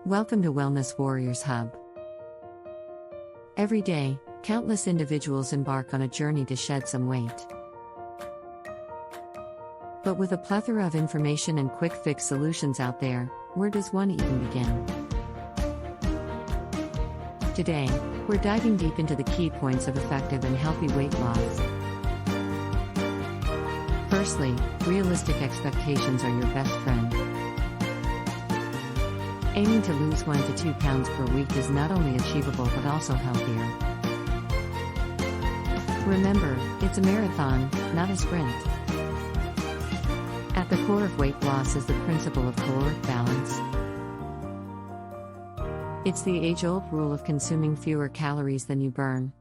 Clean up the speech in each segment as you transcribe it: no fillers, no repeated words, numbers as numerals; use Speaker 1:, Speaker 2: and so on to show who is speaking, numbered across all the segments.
Speaker 1: Welcome to Wellness Warriors Hub. Every day, countless individuals embark on a journey to shed some weight. But with a plethora of information and quick fix solutions out there, where does one even begin? Today, we're diving deep into the key points of effective and healthy weight loss. Firstly, realistic expectations are your best friend. Aiming to lose 1 to 2 pounds per week is not only achievable but also healthier. Remember, it's a marathon, not a sprint. At the core of weight loss is the principle of caloric balance. It's the age-old rule of consuming fewer calories than you burn.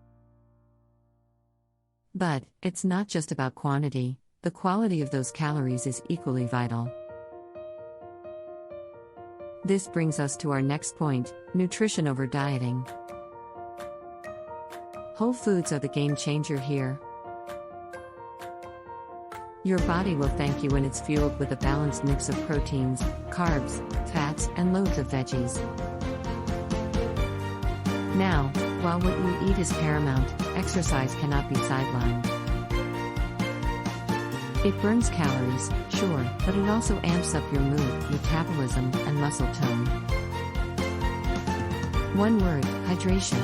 Speaker 1: But it's not just about quantity, the quality of those calories is equally vital. This brings us to our next point, nutrition over dieting. Whole foods are the game changer here. Your body will thank you when it's fueled with a balanced mix of proteins, carbs, fats, and loads of veggies. Now, while what you eat is paramount, exercise cannot be sidelined. It burns calories, sure, but it also amps up your mood, metabolism, and muscle tone. One word, hydration.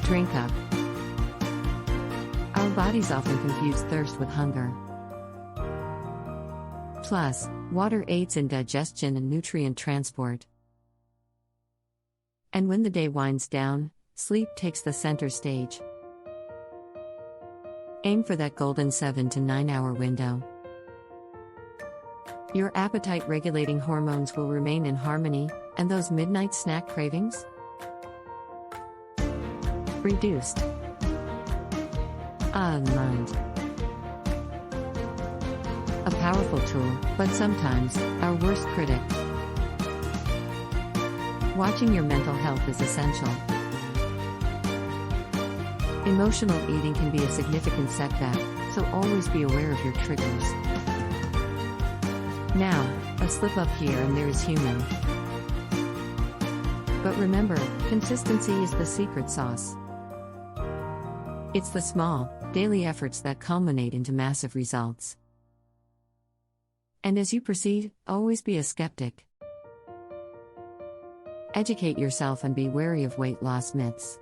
Speaker 1: Drink up. Our bodies often confuse thirst with hunger. Plus, water aids in digestion and nutrient transport. And when the day winds down, sleep takes the center stage. Aim for that golden 7 to 9 hour window. Your appetite-regulating hormones will remain in harmony, and those midnight snack cravings? Reduced. Mind. A powerful tool, but sometimes, our worst critic. Watching your mental health is essential. Emotional eating can be a significant setback, so always be aware of your triggers. Now, a slip up here and there is human. But remember, consistency is the secret sauce. It's the small, daily efforts that culminate into massive results. And as you proceed, always be a skeptic. Educate yourself and be wary of weight loss myths.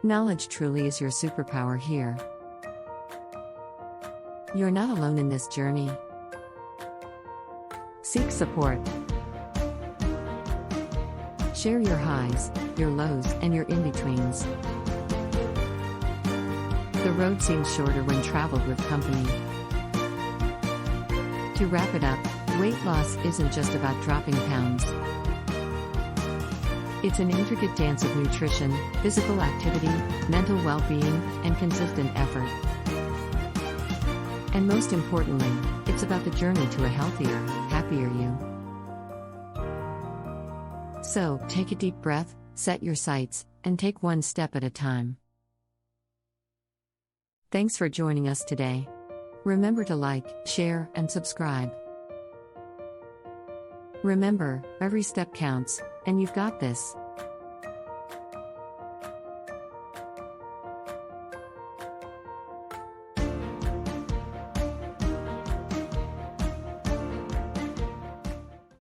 Speaker 1: Knowledge truly is your superpower here. You're not alone in this journey. Seek support. Share your highs, your lows, and your in-betweens. The road seems shorter when traveled with company. To wrap it up, weight loss isn't just about dropping pounds. It's an intricate dance of nutrition, physical activity, mental well-being, and consistent effort. And most importantly, it's about the journey to a healthier, happier you. So, take a deep breath, set your sights, and take one step at a time. Thanks for joining us today. Remember to like, share, and subscribe. Remember, every step counts, and you've got this.